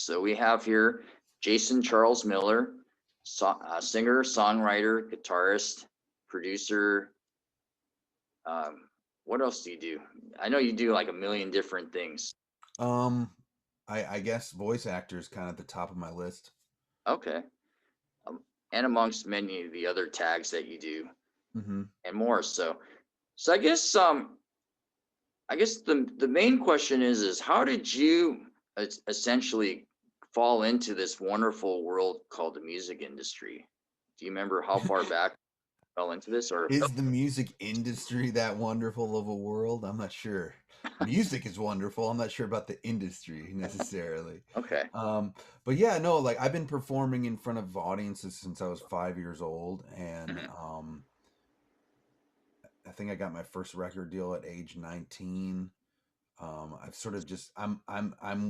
So we have here Jason Charles Miller, singer, songwriter, guitarist, producer. What else do you do? I know you do like a million different things. Um, I guess voice actor is kind of at the top of my list. Okay. Um, and amongst many of the other tags that you do Mm-hmm. and more. So I guess the main question is how did you essentially fall into this wonderful world called the music industry? Do you remember how far back you fell into this or Is the music industry that wonderful of a world? I'm not sure. Music is wonderful. I'm not sure about the industry necessarily. okay. Um, but yeah, no, like I've been performing in front of audiences since I was 5 years old, and Hmm. I think I got my first record deal at age 19. I've sort of just I'm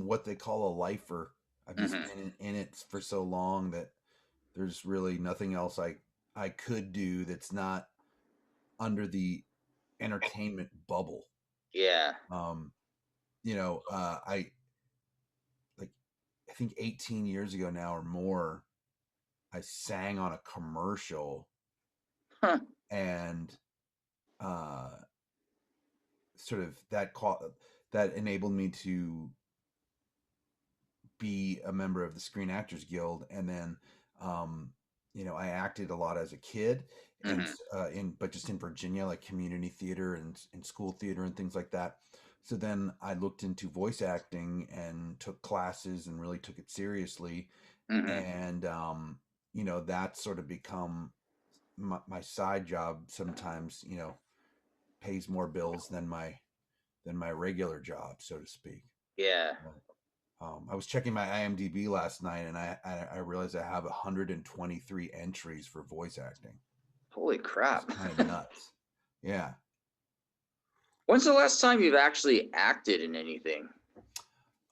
what they call a lifer. I've just Hmm. been in it for so long that there's really nothing else I could do that's not under the entertainment bubble. Yeah. Um, I like I think 18 years ago now or more, I sang on a commercial, Huh. and uh, sort of that enabled me to be a member of the Screen Actors Guild, and then um, I acted a lot as a kid, and Hmm. in but just in Virginia, like community theater and school theater and things like that. So then I looked into voice acting and took classes and really took it seriously, Hmm. and that's sort of become my side job. Sometimes pays more bills than my regular job, so to speak. Yeah. I was checking my IMDb last night, and I realized I have 123 entries for voice acting. Holy It's crap. kind of nuts. Yeah. When's the last time you've actually acted in anything?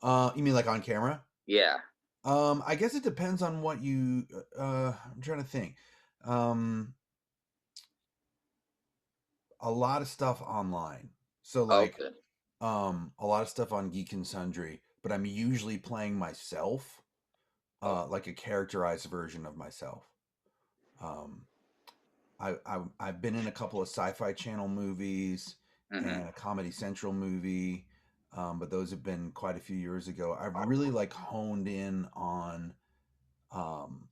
You mean like on camera? Yeah. I guess it depends on what you. I'm trying to think. Um, a lot of stuff online. So like, Okay. a lot of stuff on Geek and Sundry, but I'm usually playing myself, Oh. like a characterized version of myself. Um, I've been in a couple of Sci-Fi Channel movies Hmm. and a Comedy Central movie, but those have been quite a few years ago. I've really like honed in on um,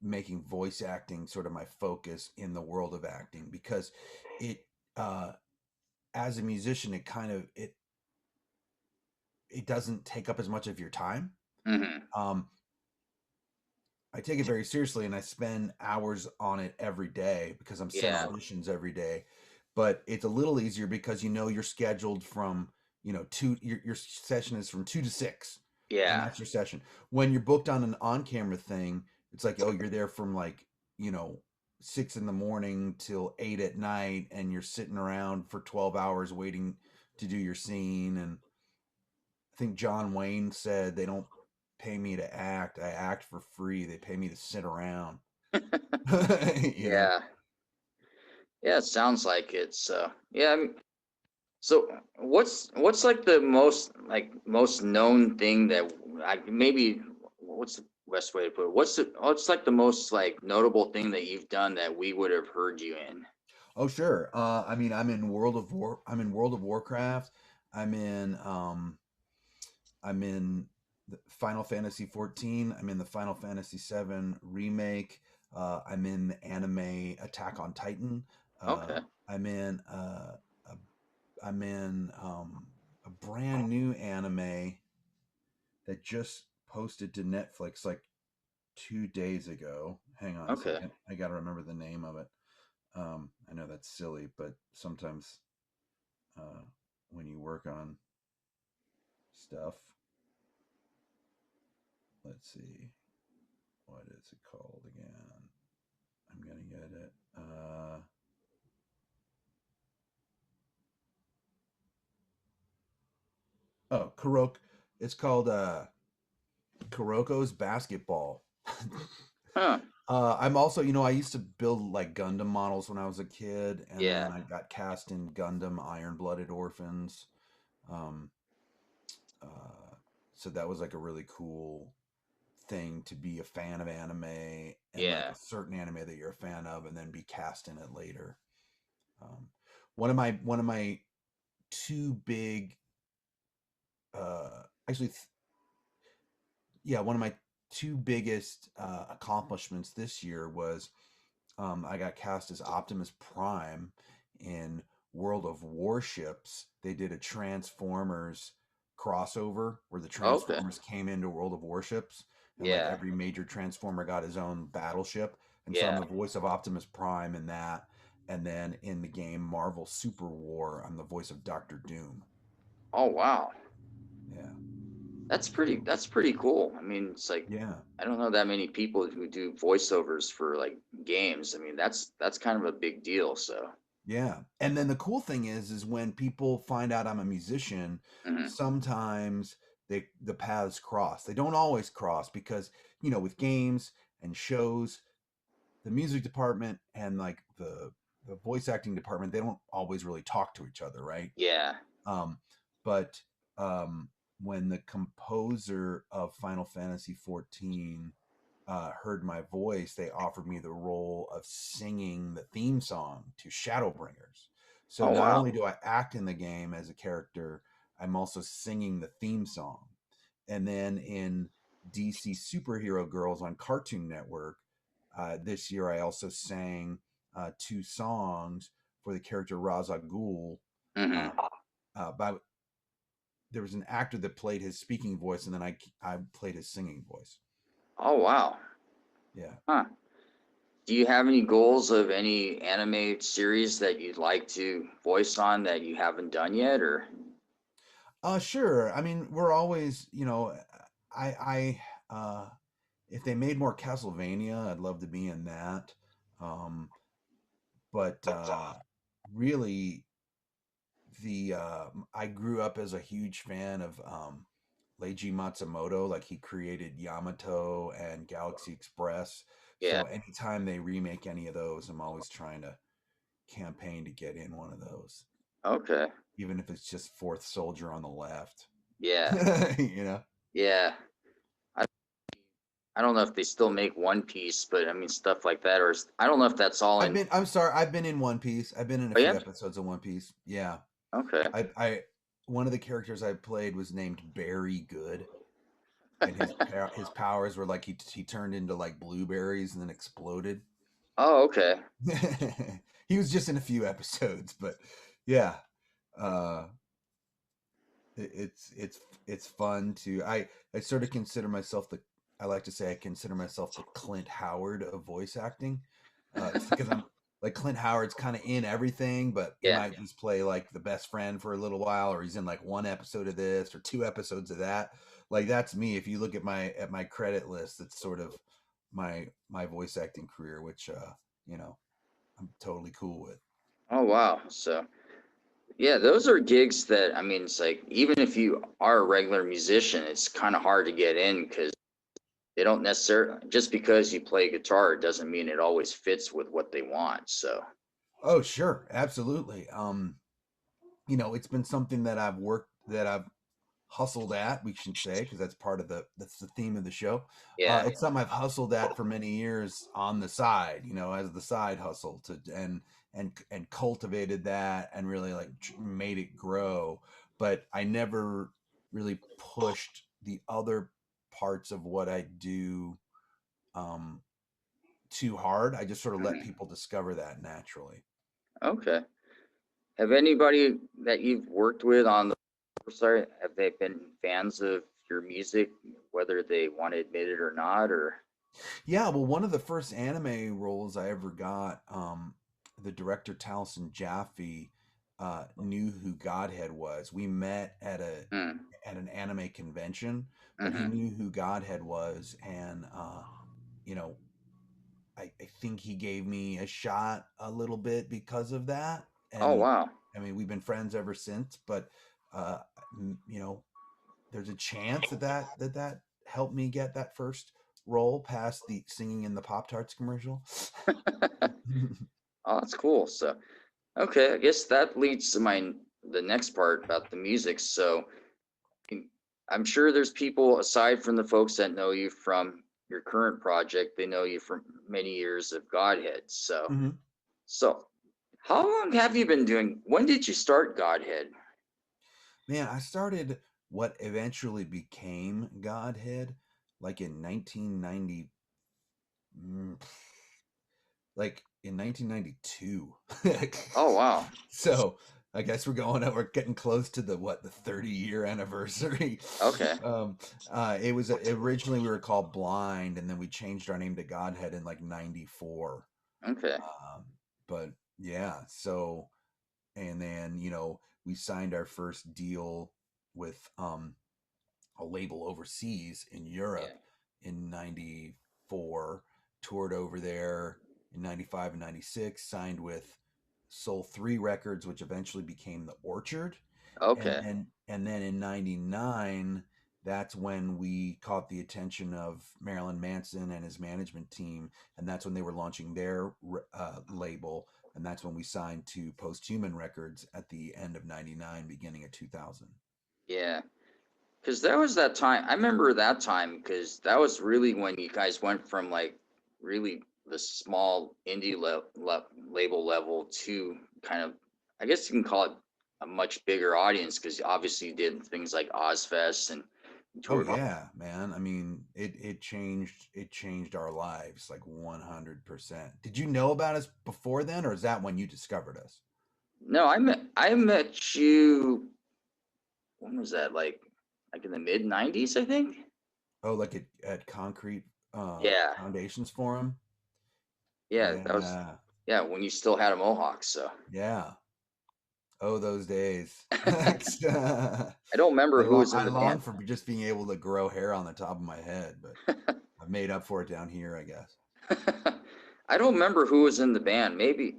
making voice acting sort of my focus in the world of acting, because it uh, as a musician it doesn't take up as much of your time. Hmm. Um, I take it very seriously, and I spend hours on it every day because I'm sent Yeah. auditions every day. But it's a little easier because you're scheduled from two. Your session is from 2 to 6, and Yeah. that's your session. When you're booked on an on camera thing, it's like, oh, you're there from like 6 in the morning till 8 at night, and you're sitting around for 12 hours waiting to do your scene. And I think John Wayne said they don't pay me to act. I act for free. They pay me to sit around. you know. Yeah. Yeah. It sounds like it's. Yeah. So what's like the most known thing that maybe what's the best way to put it? What's like the most like notable thing that you've done that we would have heard you in? Oh sure. I mean, I'm in World of Warcraft. I'm in um I'm in the Final Fantasy 14. I'm in the Final Fantasy 7 remake. I'm in the anime Attack on Titan. Uh, Okay. I'm in a, I'm in a brand new anime that just posted to Netflix like 2 days ago. Hang on a Okay. second. I got to remember the name of it. I know that's silly, but sometimes uh, when you work on stuff, let's see, what is it called again? I'm gonna get it. Oh, Kuroko. It's called Kuroko's Basketball. Huh. I'm also, I used to build like Gundam models when I was a kid, and Yeah. then I got cast in Gundam Iron Blooded Orphans. Um, uh, So that was like a really cool thing to be a fan of anime and like Yeah. a certain anime that you're a fan of, and then be cast in it later. Um, one of my two big, actually, yeah, one of my two biggest accomplishments this year was I got cast as Optimus Prime in World of Warships. They did a Transformers crossover where the Okay. Transformers came into World of Warships, and like Yeah. every major Transformer got his own battleship. And so I'm Yeah. the voice of Optimus Prime in that. And then in the game Marvel Super War, I'm the voice of Doctor Doom. Oh wow. Yeah. That's pretty cool. I mean, it's like Yeah. I don't know that many people who do voiceovers for like games. I mean, that's kind of a big deal. So. Yeah. And then the cool thing is when people find out I'm a musician, Hmm. sometimes the paths cross. They don't always cross because, with games and shows, the music department and like the voice acting department, they don't always really talk to each other, right? Yeah. Um, but when the composer of Final Fantasy 14 heard my voice, they offered me the role of singing the theme song to Shadowbringers. So Oh not wow. only do I act in the game as a character, I'm also singing the theme song. And then in DC Superhero Girls on Cartoon Network, this year I also sang two songs for the character Ra's al Ghul. Hmm. Uh, by There was an actor that played his speaking voice, and then I played his singing voice. Oh wow. Yeah. Huh. Do you have any goals of any anime series that you'd like to voice on that you haven't done yet, or? Sure. I mean, we're always, I if they made more Castlevania, I'd love to be in that. Um, but really, the I grew up as a huge fan of Leiji Matsumoto. Like he created Yamato and Galaxy Express. Yeah. So anytime they remake any of those, I'm always trying to campaign to get in one of those, Okay. even if it's just Fourth Soldier on the left. Yeah. you know. Yeah. I I don't know if they still make One Piece, but I mean stuff like that, or I don't know if that's all in. I'm sorry. I've been in One Piece. I've been in a Oh few yeah. episodes of One Piece. Yeah. Okay. One of the characters I played was named Barry Good, and his powers were like he turned into like blueberries and then exploded. Oh okay. He was just in a few episodes, but yeah, uh, it's fun to I sort of consider myself the I like to say I consider myself the Clint Howard of voice acting. It's because I'm like Clint Howard's kind of in everything, but he Yeah. might just play like the best friend for a little while, or he's in like one episode of this or two episodes of that. Like that's me. If you look at my credit list, it's sort of my voice acting career, which you know I'm totally cool with. Oh wow. So yeah, those are gigs that I mean, it's like even if you are a regular musician, it's kind of hard to get in because they don't necessarily just because you play guitar doesn't mean it always fits with what they want. So Oh, sure, absolutely. It's been something that I've hustled at, we should say, because that's the theme of the show. yeah. It's something I've hustled at for many years on the side, as the side hustle and cultivated that and really like made it grow. But I never really pushed the other parts of what I do um, too hard. I just sort of let Mhm. people discover that naturally. Okay. Have anybody that you've worked with on the sorry, have they been fans of your music, whether they want to admit it or not, or Yeah, well, one of the first anime roles I ever got, the director Taliesin Jaffe knew who Godhead was. We met mm, at an anime convention, but he mm-hmm. knew who Godhead was, and you know, I think he gave me a shot a little bit because of that. Oh And wow. I mean, we've been friends ever since. But uh, you know, there's a chance that helped me get that first role past the singing in the Pop Tarts commercial. Oh, that's cool. So okay, I guess that leads to the next part about the music. So I'm sure there's people aside from the folks that know you from your current project, they know you from many years of Godhead. So, Mhm. so how long have you been doing? When did you start Godhead? Man, I started what eventually became Godhead like in 1990, mm, like in 1992. Oh, wow. So I guess we're getting close to the 30-year anniversary. Okay. Um, it was originally we were called Blind, and then we changed our name to Godhead in like '94. Okay. But yeah, so and then we signed our first deal with a label overseas in Yeah. Europe in '94, toured over there in '95 and '96, signed with Soul 3 Records, which eventually became The Orchard. And Okay. then in '99, that's when we caught the attention of Marilyn Manson and his management team, and that's when they were launching their label, and that's when we signed to Posthuman Records at the end of '99, beginning of 2000. Yeah. Because that was that time. I remember that time because that was really when you guys went from like really the small indie label level to kind of, I guess you can call it a much bigger audience because obviously you did things like Ozfest and Oh toured. yeah, man. I mean, it changed our lives like 100%. Did you know about us before then, or is that when you discovered us? No, I met you. When was that? Like in the mid '90s, I think. Oh, like at Concrete Yeah. Foundations Forum? Yeah. That was, Yeah. yeah, when you still had a mohawk. So Yeah. Oh, those days. I don't remember who was in I the long band. for just being able to grow hair on the top of my head, but I've made up for it down here, I guess. I don't remember who was in the band. Maybe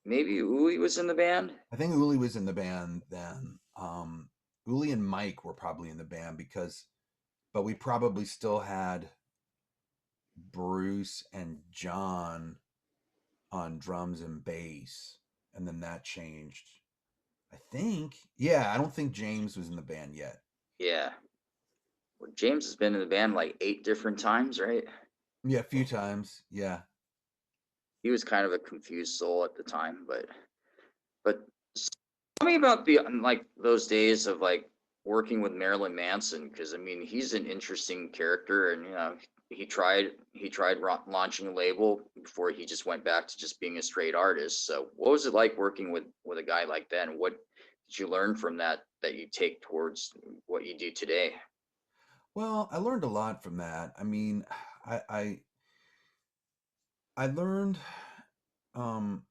Uli was in the band. I think Uli was in the band then. Uli and Mike were probably in the band but we probably still had Bruce and John on drums and bass, and then that changed. I think. Yeah, I don't think James was in the band yet. Yeah. Well, James has been in the band like 8 different times, right? Yeah, a few times. Yeah. He was kind of a confused soul at the time, but tell me about the like those days of like working with Marilyn Manson because I mean he's an interesting character and he tried launching a label before he just went back to just being a straight artist. So what was it like working with a guy like that, and what did you learn from that you take towards what you do today? Well, I learned a lot from that. I mean, I I, I learned um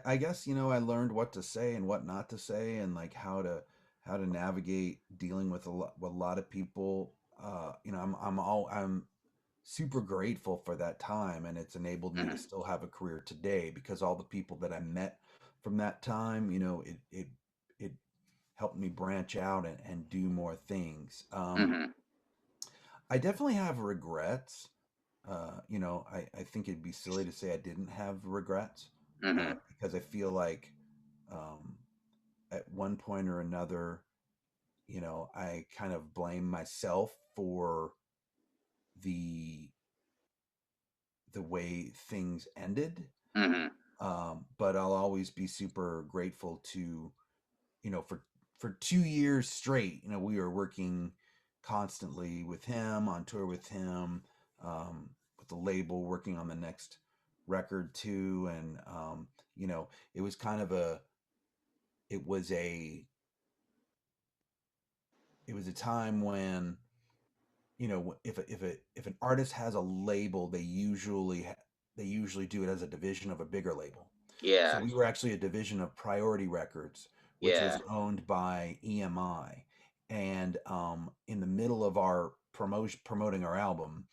I guess I learned what to say and what not to say, and like how to navigate dealing with a lot of people. I'm super grateful for that time, and it's enabled me to Hmm. still have a career today because all the people that I met from that time, it helped me branch out and do more things. Hmm. I definitely have regrets. I think it'd be silly to say I didn't have regrets, Hmm. because I feel like um, at one point or another, I kind of blame myself for the the way things ended. Hmm. But I'll always be super grateful to, for 2 years straight, we were working constantly with him, on tour with him, with the label, working on the next record too. And, it was kind of it was a, it was a time when, if an artist has a label, they usually do it as a division of a bigger label. So Yeah. we were actually a division of Priority Records, which was Yeah. owned by EMI. And in the middle of our promoting our album,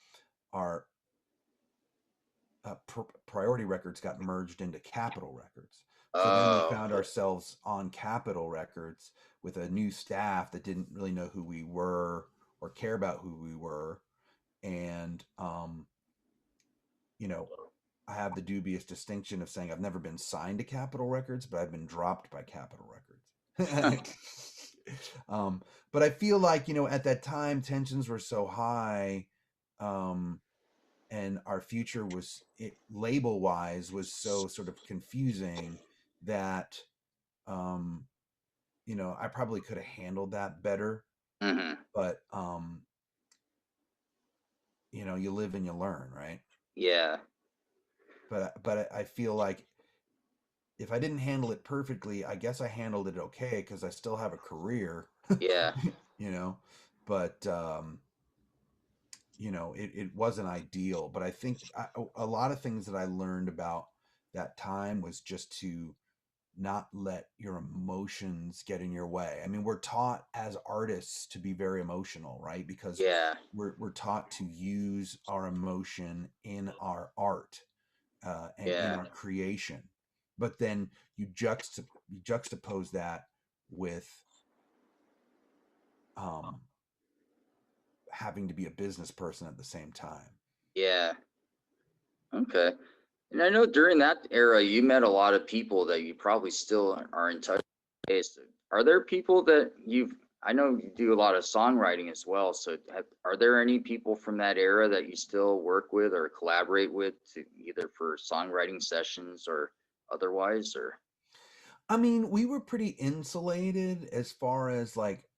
our Priority Records got merged into Capitol Records. So then we Oh, found ourselves on Capitol Records with a new staff that didn't really know who we were or care about who we were. And you know, I have the dubious distinction of saying I've never been signed to Capitol Records, but I've been dropped by Capitol Records. um, but I feel like, at that time tensions were so high, um, and our future was, label wise, was so sort of confusing that, um, I probably could have handled that better. Hmm. But you live and you learn, right? Yeah. But I feel like if I didn't handle it perfectly, I guess I handled it okay because I still have a career, Yeah. you know. But it wasn't ideal. But I think a lot of things that I learned about that time was just to not let your emotions get in your way. I mean, we're taught as artists to be very emotional, right? Because Yeah. we're taught to use our emotion in our art, and in Yeah. our creation. But then you juxtapose that with, um, having to be a business person at the same time. Yeah. Okay. And I know during that era, you met a lot of people that you probably still are in touch with. So are there people that I know you do a lot of songwriting as well. So are there any people from that era that you still work with or collaborate with to either for songwriting sessions or otherwise, or? I mean, we were pretty insulated as far as like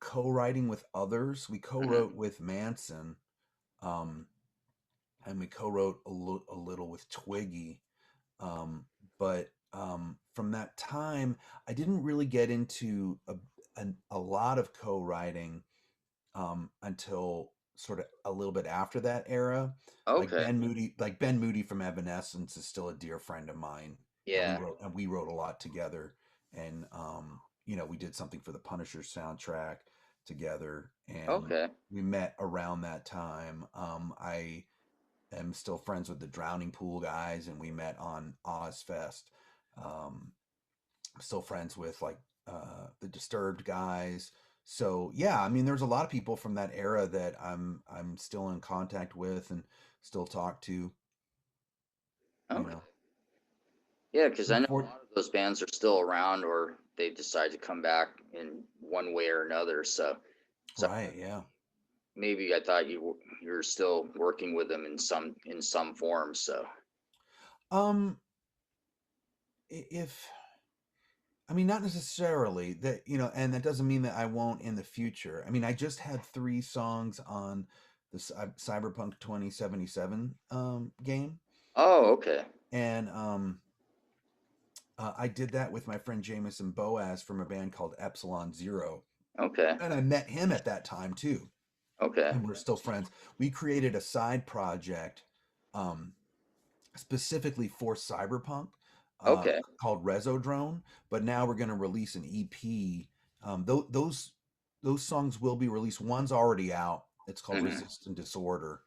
co-writing with others. We Mhm. co-wrote with Manson, um, and we co-wrote a little with Twiggy. But from that time, I didn't really get into a lot of co-writing, until sort of a little bit after that era. Okay. Like Ben Moody from Evanescence is still a dear friend of mine, and Yeah. we wrote a lot together. And we did something for the Punisher soundtrack together, and Okay. we met around that time. I am still friends with the Drowning Pool guys, and we met on Ozfest. Um, still friends with like, the Disturbed guys. So yeah, I mean, there's a lot of people from that era that I'm still in contact with and still talk to. You Okay. know, Yeah, because I know a for lot of those bands are still around or they decide to come back in one way or another. So right, yeah. maybe I thought you're still working with them in some form. So Um, if I mean, not necessarily that, and that doesn't mean that I won't in the future. I mean, I just had 3 songs on the Cyberpunk 2077 game, oh, okay. and I did that with my friend Jameson Boaz from a band called Epsilon Zero, Okay. and I met him at that time too, Okay. and we're still friends. We created a side project, um, specifically for Cyberpunk, Okay. called Resodrone, but now we're going to release an EP. Those songs will be released. One's already out. It's called Hmm. Resist and Disorder.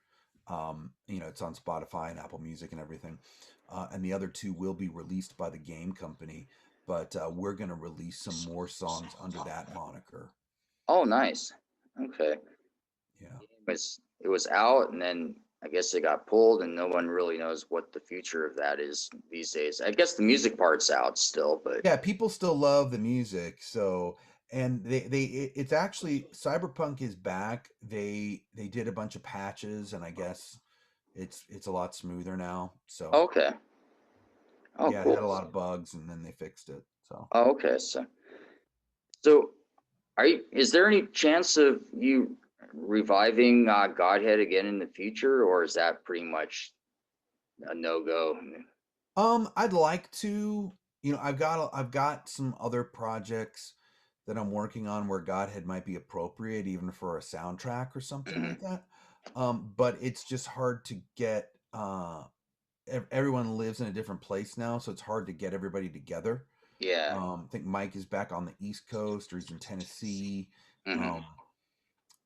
It's on Spotify and Apple Music and everything. And the other two will be released by the game company, but we're going to release some more songs under that moniker. Oh, nice. Okay. Yeah. It was out and then I guess it got pulled and no one really knows what the future of that is these days. I guess the music part's out still, but Yeah, people still love the music. So, and it's actually, Cyberpunk is back. They did a bunch of patches, and I guess it's a lot smoother now. So okay. Oh, yeah, it had cool. a lot of bugs, and then they fixed it. So Oh, okay. So is there any chance of you reviving Godhead again in the future, or is that pretty much a no go? I'd like to. I've got some other projects that I'm working on where Godhead might be appropriate, even for a soundtrack or something Hmm. like that. But it's just hard to get. Everyone lives in a different place now, so it's hard to get everybody together. Yeah. I think Mike is back on the East Coast, or he's in Tennessee. Hmm. Um,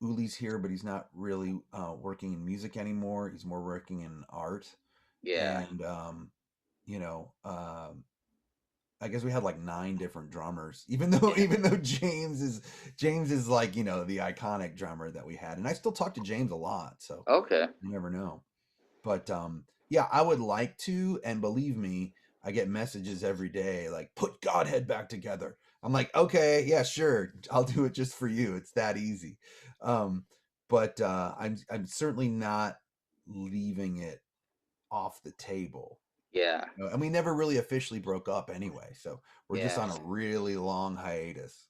Uli's here, but he's not really working in music anymore. He's more working in art. Yeah. And you know, um, I guess we had like 9 different drummers, even though Yeah. even though James is like, the iconic drummer that we had, and I still talk to James a lot, so Okay. you never know. But yeah, I would like to, and believe me, I get messages every day like, put Godhead back together. I'm like, okay, yeah, sure, I'll do it just for you. It's that easy. Um, but I'm certainly not leaving it off the table. Yeah. And we never really officially broke up anyway, so we're just Yeah. on a really long hiatus.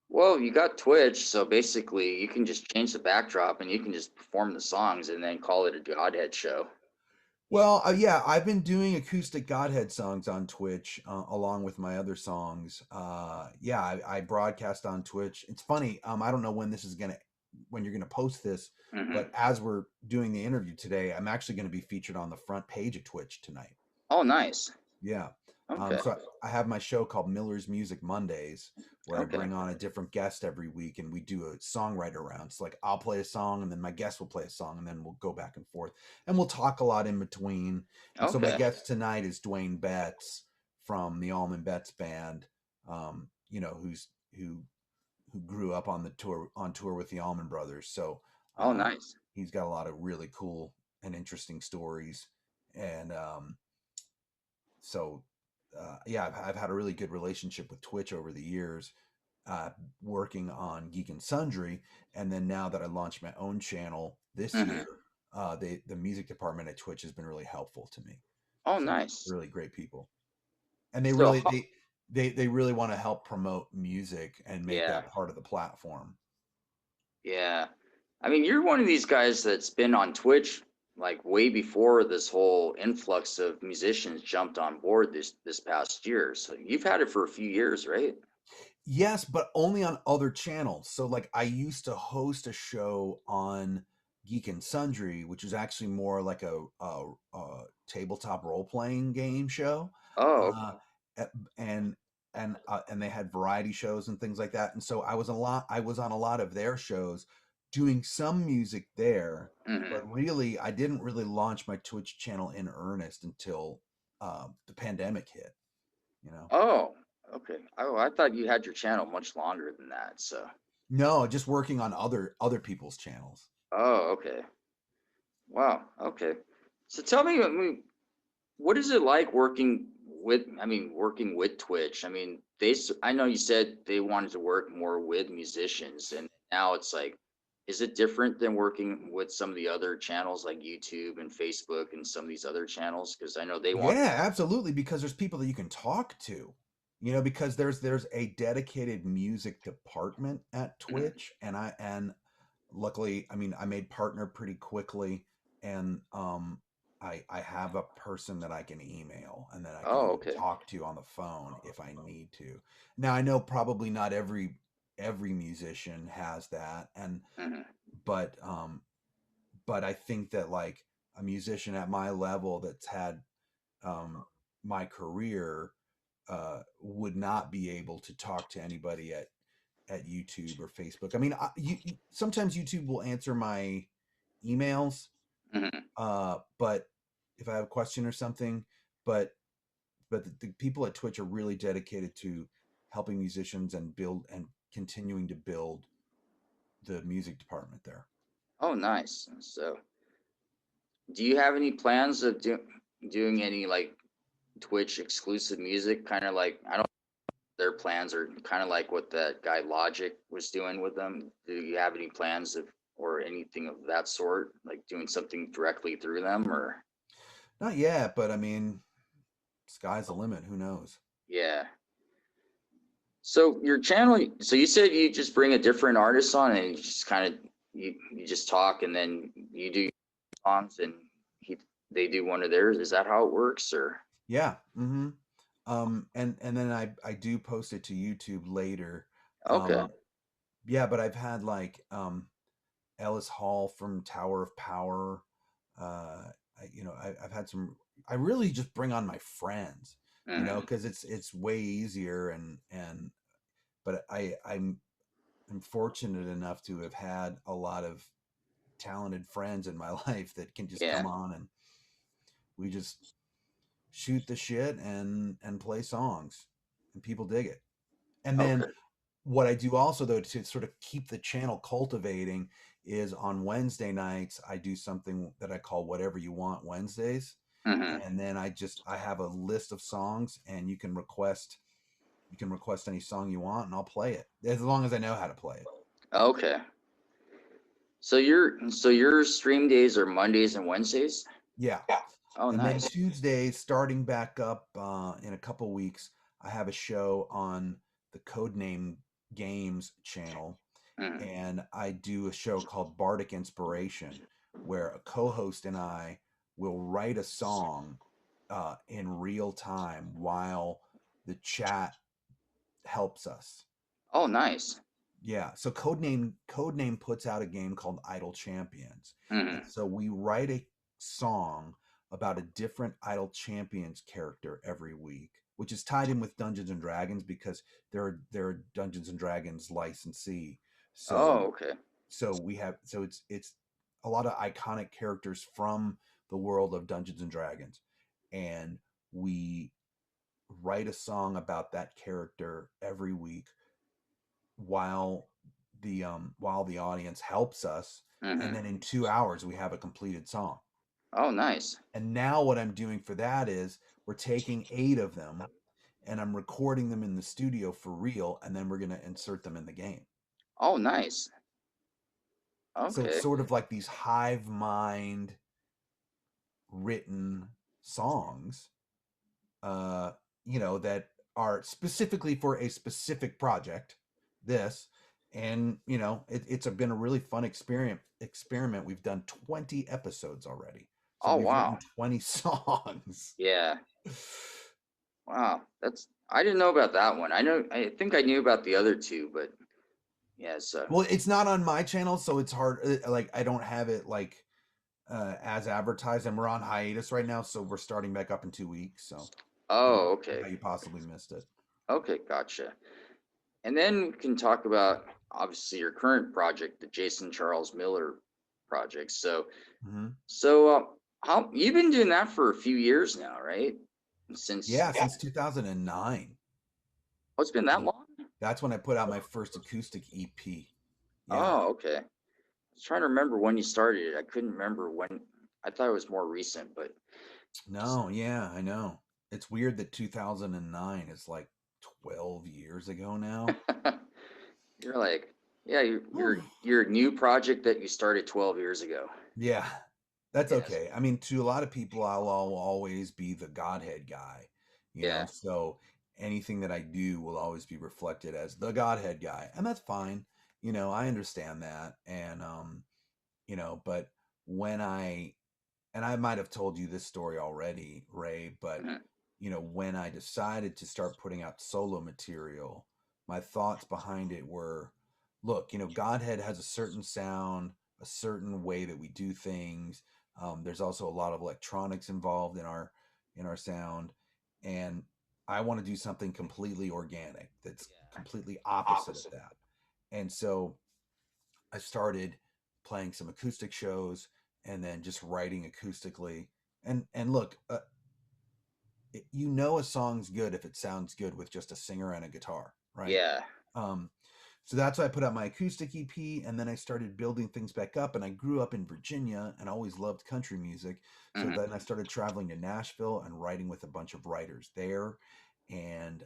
Well, you got Twitch, so basically you can just change the backdrop and you can just perform the songs and then call it a Godhead show. Well, yeah, I've been doing acoustic Godhead songs on Twitch along with my other songs. Yeah, I broadcast on Twitch. It's funny. I don't know when you're gonna post this, but Hmm. as we're doing the interview today, I'm actually going to be featured on the front page of Twitch tonight. Oh, nice. Yeah. Okay. So I have my show called Miller's Music Mondays, where I Okay. bring on a different guest every week and we do a songwriter round. So like I'll play a song and then my guest will play a song and then we'll go back and forth and we'll talk a lot in between. And so my Okay. guest tonight is Dwayne Betts from the Allman Betts Band, who grew up on tour with the Allman Brothers. So Oh, uh, nice. he's got a lot of really cool and interesting stories. And so yeah, I've had a really good relationship with Twitch over the years, uh, working on Geek and Sundry, and then now that I launched my own channel this year, Hmm. the music department at Twitch has been really helpful to me. Oh, So nice. really great people, and they So, really they really want to help promote music and make yeah, that part of the platform. yeah. I mean, you're one of these guys that's been on Twitch like way before this whole influx of musicians jumped on board this past year. So you've had it for a few years, right? Yes, but only on other channels. So like I used to host a show on Geek and Sundry, which is actually more like a tabletop role playing game show, Oh, uh, a- and and they had variety shows and things like that. And so I was on a lot of their shows, doing some music there. hmm. But really, I didn't really launch my Twitch channel in earnest until the pandemic hit. You know. Oh, okay. Oh, I thought you had your channel much longer than that. So, No, just working on other people's channels. oh, okay. Wow. Okay. So tell me, I mean, what is it like working with Twitch? I mean, I know you said they wanted to work more with musicians, and now it's like, is it different than working with some of the other channels like YouTube and Facebook and some of these other channels? Because I know they want. Yeah, absolutely. Because there's people that you can talk to, because there's a dedicated music department at Mhm. Twitch, and luckily, I mean, I made partner pretty quickly, and I have a person that I can email and that I can Oh, even okay. talk to on the phone if I need to. Now I know probably not every musician has that, and Hmm. but but I think that like a musician at my level that's had um, my career would not be able to talk to anybody at YouTube or Facebook. I mean, sometimes YouTube will answer my emails, Hmm. but if I have a question or something, but the people at Twitch are really dedicated to helping musicians and build and continuing to build the music department there. Oh, nice. So, do you have any plans of doing any like Twitch exclusive music? Kind of like I don't. Their plans are kind of like what that guy Logic was doing with them. Do you have any plans of or anything of that sort, like doing something directly through them or Not yet, but I mean, sky's the limit. Who knows? yeah. So your channel, so you said you just bring a different artist on and you just kind of you just talk and then you do songs and he they do one of theirs. Is that how it works or Yeah. Mm-hmm. And then I do post it to YouTube later. okay. Um, yeah, but I've had like Ellis Hall from Tower of Power. I've had some. I really just bring on my friends, Hmm. because it's way easier and but I'm fortunate enough to have had a lot of talented friends in my life that can just Yeah. come on and we just shoot the shit and play songs and people dig it. And then Okay. what I do also though to sort of keep the channel cultivating is on Wednesday nights I do something that I call Whatever You Want Wednesdays. Hmm. And then I have a list of songs and you can request You can request any song you want, and I'll play it as long as I know how to play it. Okay. So your stream days are Mondays and Wednesdays? Yeah. Oh, And then nice. Tuesdays, starting back up in a couple weeks, I have a show on the Codename Games channel, Mhm. and I do a show called Bardic Inspiration, where a co-host and I will write a song in real time while the chat helps us. Oh, nice. Yeah, so Codename puts out a game called Idle Champions. And Hmm. so we write a song about a different Idle Champions character every week, which is tied in with Dungeons and Dragons because there are Dungeons and Dragons licensee. Oh, So okay. it's a lot of iconic characters from the world of Dungeons and Dragons. And we write a song about that character every week while the audience helps us, and then Hmm. in 2 hours we have a completed song. Oh, nice. And now what I'm doing for that is we're taking 8 of them and I'm recording them in the studio for real, and then we're going to insert them in the game. Oh, nice. So it's Okay. sort of like these hive mind written songs, uh, that are specifically for a specific project. This, and been a really fun Experiment. We've done 20 episodes already, so Oh, we've written wow. 20 songs. Yeah. Wow. I didn't know about that one. I think I knew about the other two, but yeah, so. Well, it's not on my channel, so it's hard. Like I don't have it like as advertised, and we're on hiatus right now, so we're starting back up in 2 weeks. So I don't Oh, know okay. how you possibly missed it. Okay, gotcha. And then we can talk about obviously your current project, the Jason Charles Miller project. So, Hmm. so how you've been doing that for a few years now, right? Since Yeah, since 2009. oh, it's been that long? That's when I put out my first acoustic EP. Yeah. Oh, okay. I was trying to remember when you started it. I couldn't remember when. I thought it was more recent, but No, yeah, I know. It's weird that 2009 is like 12 years ago now. you're like, yeah, Whew. you're a new project that you started 12 years ago. Yeah, that's Yes. okay. I mean, to a lot of people, I'll always be the Godhead guy, Yeah. so anything that I do will always be reflected as the Godhead guy, and that's fine. I understand that. And, but when and I might have told you this story already, Ray, but Mhm. when I decided to start putting out solo material, my thoughts behind it were, look, Godhead has a certain sound, a certain way that we do things. There's also a lot of electronics involved in our sound, and I want to do something completely organic that's completely opposite of that. And so I started playing some acoustic shows and then just writing acoustically. And look, a song's good if it sounds good with just a singer and a guitar, right? Yeah. Um, so that's why I put out my acoustic EP, and then I started building things back up. And I grew up in Virginia and always loved country music. So Hmm. then I started traveling to Nashville and writing with a bunch of writers there. And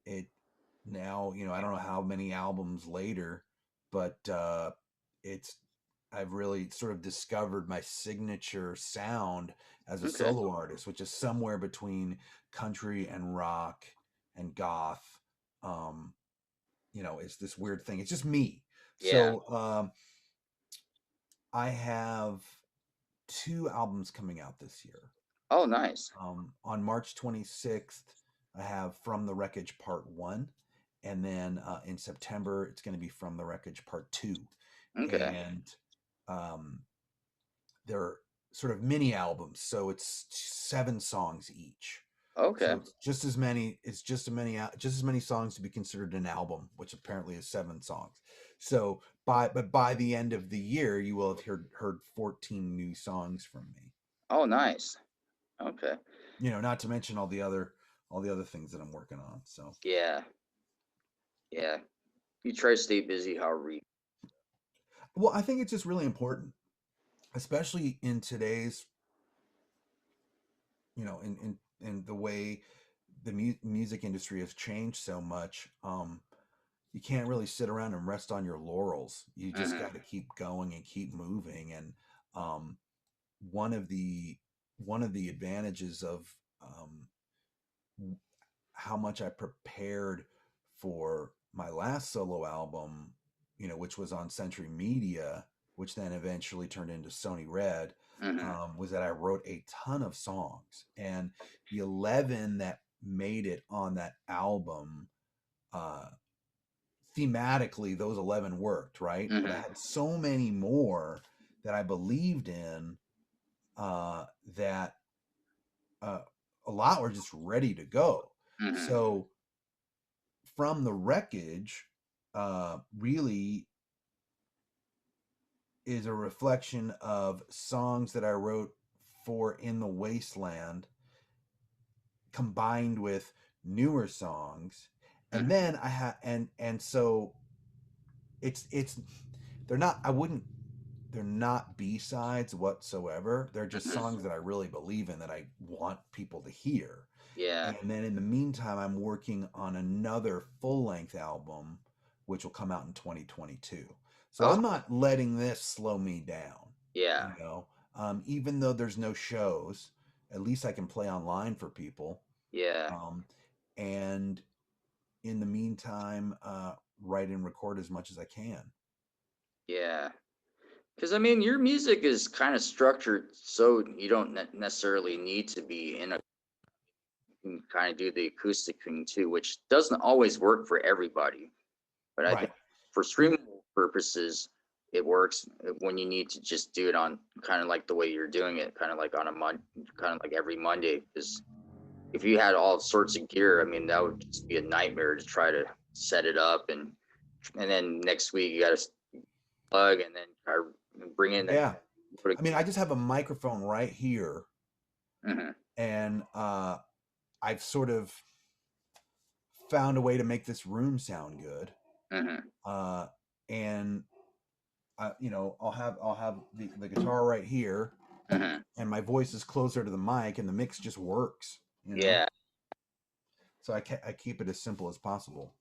it now, I don't know how many albums later, but it's I've really sort of discovered my signature sound as a Okay. solo artist, which is somewhere between country and rock and goth. Um, it's this weird thing. It's just me. Yeah. So I have 2 albums coming out this year. Oh, nice. On March 26th, I have From the Wreckage Part 1. And then in September, it's going to be From the Wreckage Part 2. Okay. And um, they're sort of mini albums. So it's 7 songs each. So Okay. just as many songs to be considered an album, which apparently is 7 songs. So by the end of the year, you will have heard 14 new songs from me. Oh, nice. Okay. Not to mention all the other things that I'm working on. So, Yeah. Yeah. You try to stay busy however you. well, I think it's just really important, especially in today's, in the way the music industry has changed so much. You can't really sit around and rest on your laurels. You just Hmm. got to keep going and keep moving. And um, one of the one of the advantages of um, how much I prepared for my last solo album, which was on Century Media, which then eventually turned into Sony Red, Hmm. was that I wrote a ton of songs, and the 11 that made it on that album, uh, thematically, those 11 worked, right? But I Hmm. had so many more that I believed in, that uh, a lot were just ready to go. Hmm. So from the wreckage, really is a reflection of songs that I wrote for In the Wasteland combined with newer songs. And Hmm. then I have and so it's they're not I wouldn't they're not B-sides whatsoever. They're just Hmm. songs that I really believe in, that I want people to hear. Yeah. And then in the meantime, I'm working on another full-length album, which will come out in 2022. So Oh, I'm not letting this slow me down, yeah. you know. Even though there's no shows, at least I can play online for people. Yeah. Um, and in the meantime, write and record as much as I can. Yeah. Because I mean, your music is kind of structured so you don't necessarily need to be in a. You can kind of do the acoustic thing too, which doesn't always work for everybody. But I think Right. for And streaming purposes, it works when you need to just do it on kind of like the way you're doing it, kind of like on a kind of like every Monday. Because if you had all sorts of gear, I mean, that would just be a nightmare to try to set it up, and then next week you got to plug and then bring in the. yeah, I mean, I just have a microphone right here, Mm-hmm. and I've sort of found a way to make this room sound good. Mm-hmm. Uh, and I'll have the guitar right here, Mm-hmm. and my voice is closer to the mic, and the mix just works. Yeah. So I keep it as simple as possible.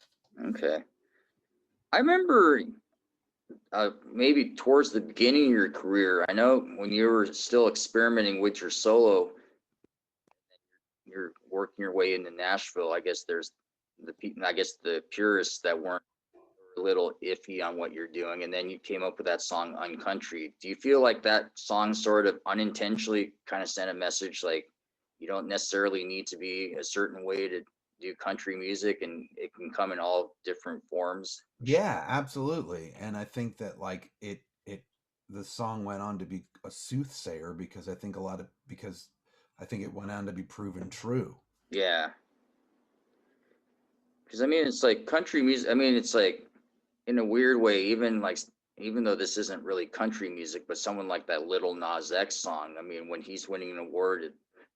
Okay. I remember maybe towards the beginning of your career. I know when you were still experimenting with your solo, you're working your way into Nashville. I guess there's I guess the purists that weren't a little iffy on what you're doing, and then you came up with that song "Uncountry." Do you feel like that song sort of unintentionally kind of sent a message like you don't necessarily need to be a certain way to do country music, and it can come in all different forms? Yeah, absolutely. And I think that like the song went on to be a soothsayer, because I think it went on to be proven true. Yeah, because I mean, it's like country music. I mean, it's like in a weird way, even though this isn't really country music, but someone like that Little Nas X song. I mean, when he's winning an award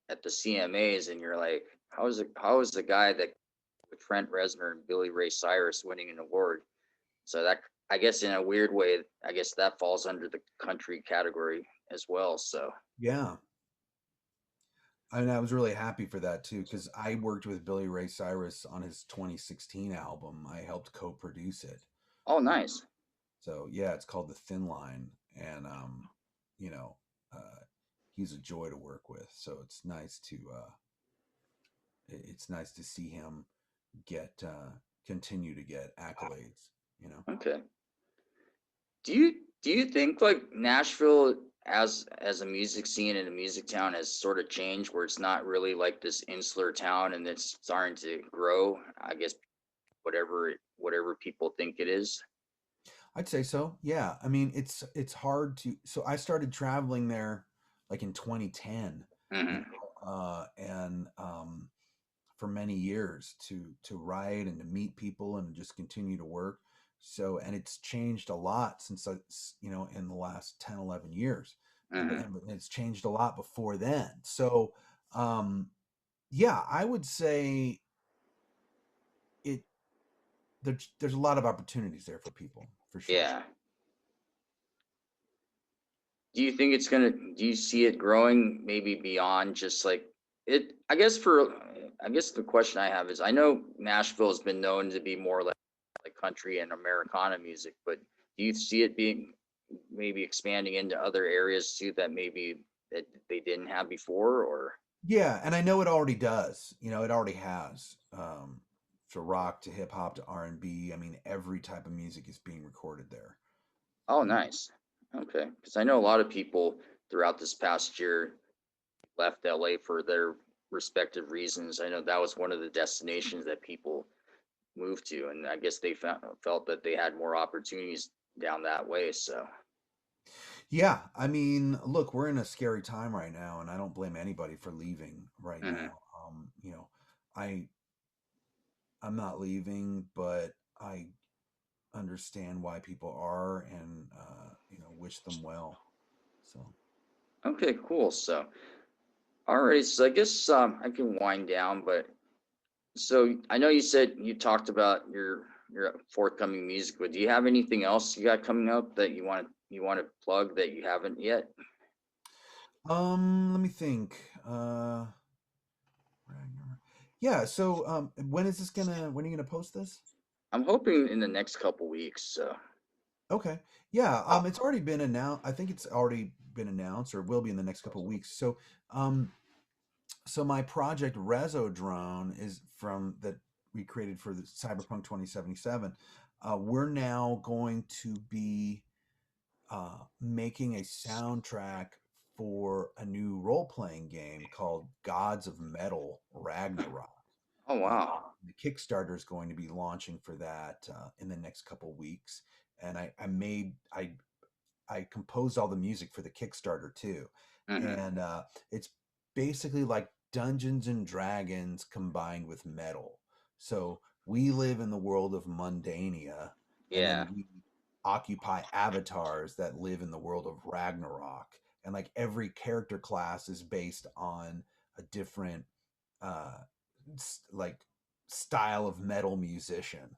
at the CMAs, and you're like, how is the guy that with Trent Reznor and Billy Ray Cyrus winning an award? So that, I guess in a weird way, I guess that falls under the country category as well. So Yeah. And I was really happy for that too, because I worked with Billy Ray Cyrus on his 2016 album. I helped co-produce it. oh, nice. So yeah, it's called The Thin Line, and you know, he's a joy to work with. So it's nice to see him get continue to get accolades. You know. Okay. Do you think like Nashville as a music scene and a music town has sort of changed where it's not really like this insular town and it's starting to grow? I guess whatever people think it is. I'd say so. Yeah. I mean, it's hard to. So I started traveling there like in 2010, Hmm. and for many years to write and to meet people and just continue to work. So, and it's changed a lot since in the last 10, 11 years, Hmm. and it's changed a lot before then. So, um, yeah, I would say it there's a lot of opportunities there for people, for sure. Yeah. Do you think it's gonna? Do you see it growing maybe beyond just like? I guess for I guess the question I have is I know Nashville has been known to be more like country and Americana music, but do you see it being maybe expanding into other areas too that maybe that they didn't have before or Yeah, and I know it already does. You know, it already has. To rock to hip hop to R&B. I mean, every type of music is being recorded there. oh nice. Okay. Because I know a lot of people throughout this past year left LA for their respective reasons. I know that was one of the destinations that people moved to, and I guess they felt that they had more opportunities down that way. So, Yeah, I mean, look, we're in a scary time right now, and I don't blame anybody for leaving right mhm. now. You know, I I'm not leaving, but I understand why people are, and wish them well. So, Okay, cool. So, all right. So I guess I can wind down, but so I know you said you talked about your forthcoming music, but do you have anything else you got coming up that you want to plug that you haven't yet? let me think. Ragnarok. Yeah. So, when are you gonna post this? I'm hoping in the next couple weeks. So, Okay. Yeah. It's already been announced. I think it's already been announced, or will be in the next couple of weeks. Um, so my project Rezo Drone is from that we created for the Cyberpunk 2077. We're now going to be making a soundtrack for a new role-playing game called Gods of Metal Ragnarok. oh Uh, wow. the Kickstarter is going to be launching for that in the next couple weeks, and I composed all the music for the Kickstarter too, Hmm. and it's basically like Dungeons and Dragons combined with metal. So we live in the world of Mundania, and Yeah. then we occupy avatars that live in the world of Ragnarok, and like every character class is based on a different uh, like style of metal musician.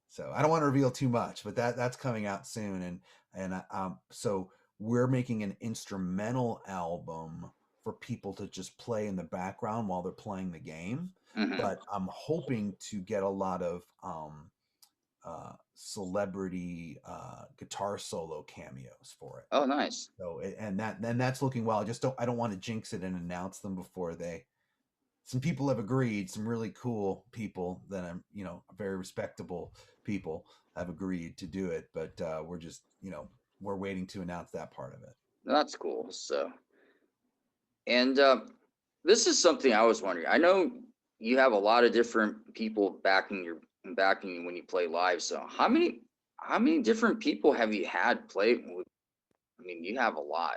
So I don't want to reveal too much, but that's coming out soon, and so we're making an instrumental album for people to just play in the background while they're playing the game. Hmm. But I'm hoping to get a lot of celebrity guitar solo cameos for it. Oh nice. So and that's looking well. I don't want to jinx it and announce them before they some people have agreed, some really cool people that I'm, very respectable people have agreed to do it, but we're just, we're waiting to announce that part of it. That's cool. So, and this is something I was wondering. I know you have a lot of different people backing you when you play live. So how many different people have you had play with? I mean, you have a lot.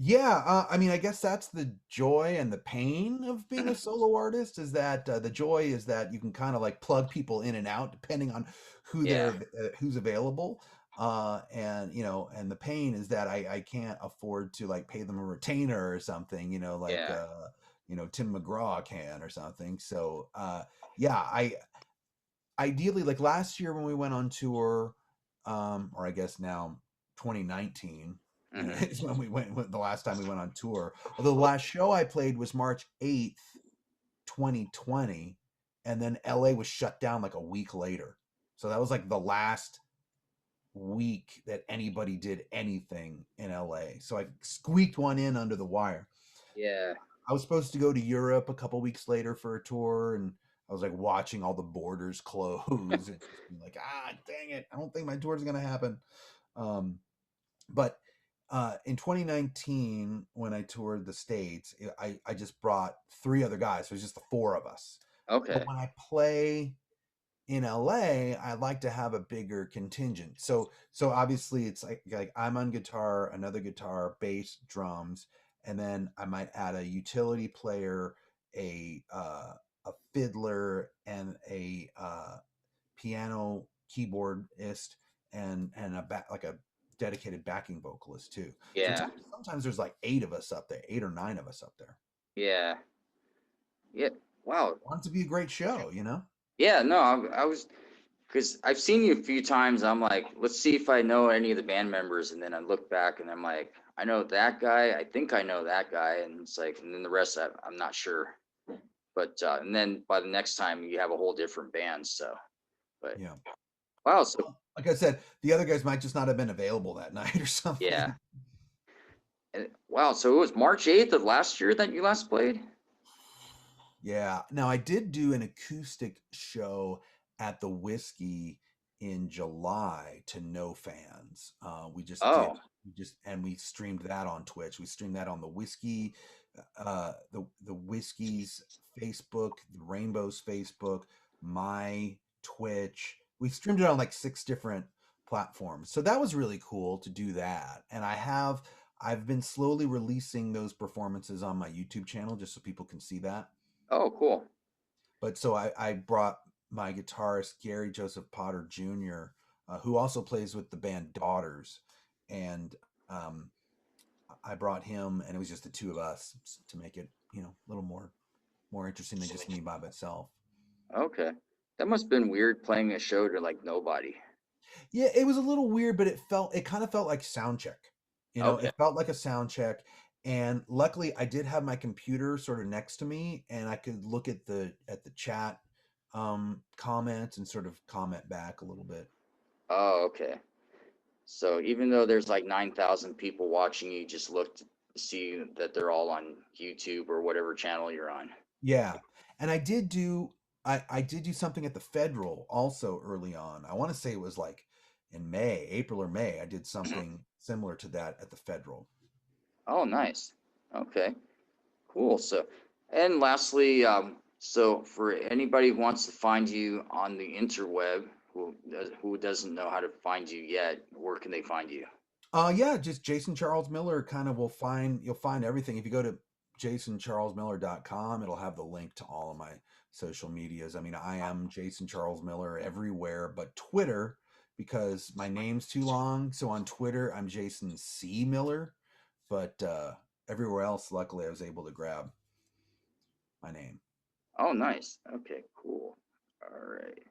Yeah, I mean, I guess that's the joy and the pain of being a solo artist is that the joy is that you can kind of like plug people in and out depending on Yeah, who's available. And and the pain is that I can't afford to like pay them a retainer or something, like yeah. Tim McGraw can or something. So yeah, I ideally like last year when we went on tour, or I guess now 2019 Hmm. is when the last time we went on tour. Although the last show I played was March 8th, 2020, and then LA was shut down like a week later. So that was like the last week that anybody did anything in LA. So I squeaked one in under the wire. Yeah, I was supposed to go to Europe a couple weeks later for a tour, and I was like watching all the borders close and just being like, dang it, I don't think my tour is gonna happen. Um, but in 2019, when I toured the States, I just brought three other guys. So it was just the four of us. But okay. when I play in LA, I like to have a bigger contingent. So obviously it's like I'm on guitar, another guitar, bass, drums, and then I might add a utility player, a fiddler, and a piano keyboardist, and like a dedicated backing vocalist too. So Yeah, sometimes there's like eight of us up there, eight or nine of us up there. yeah, yeah. Wow. Want it to be a great show, you know? Yeah, no, I was. because I've seen you a few times. I'm like, let's see if I know any of the band members, and then I look back and I'm like, I know that guy. I think I know that guy, and it's like, and then the rest I'm not sure. But and then by the next time you have a whole different band. So, but Yeah. wow. So Like I said, the other guys might just not have been available that night or yeah, something. and, wow. So it was March 8th of last year that you last played. Yeah. Now I did do an acoustic show at the Whiskey in July to no fans. We just did Oh, we just and we streamed that on Twitch. We streamed that on the Whiskey, the Whiskey's Facebook, the Rainbow's Facebook, my Twitch. We streamed it on like 6 different platforms. So that was really cool to do that. And I've been slowly releasing those performances on my YouTube channel just so people can see that. oh, cool. But so I brought my guitarist Gary Joseph Potter Jr., who also plays with the band Daughters, and I brought him, and it was just the two of us to make it, a little more interesting than just me by myself. Okay, that must have been weird playing a show to like nobody. Yeah, it was a little weird, but it kind of felt like sound check. Okay. It felt like a sound check. And luckily I did have my computer sort of next to me and I could look at the chat comments and sort of comment back a little bit. Oh, okay. So even though there's like 9,000 people watching, you just look to see that they're all on YouTube or whatever channel you're on. Yeah. And I did do something at the Federal also early on. I want to say it was like in April or May. I did something similar to that at the Federal. Oh, nice. Okay, cool. So, and lastly, so for anybody who wants to find you on the interweb, who doesn't know how to find you yet, where can they find you? Yeah, just Jason Charles Miller kind of you'll find everything. If you go to jasoncharlesmiller.com, it'll have the link to all of my social medias. I mean, I am Jason Charles Miller everywhere but Twitter because my name's too long. So on Twitter, I'm Jason C. Miller, but everywhere else, luckily, I was able to grab my name. Oh, nice. Okay, cool. All right.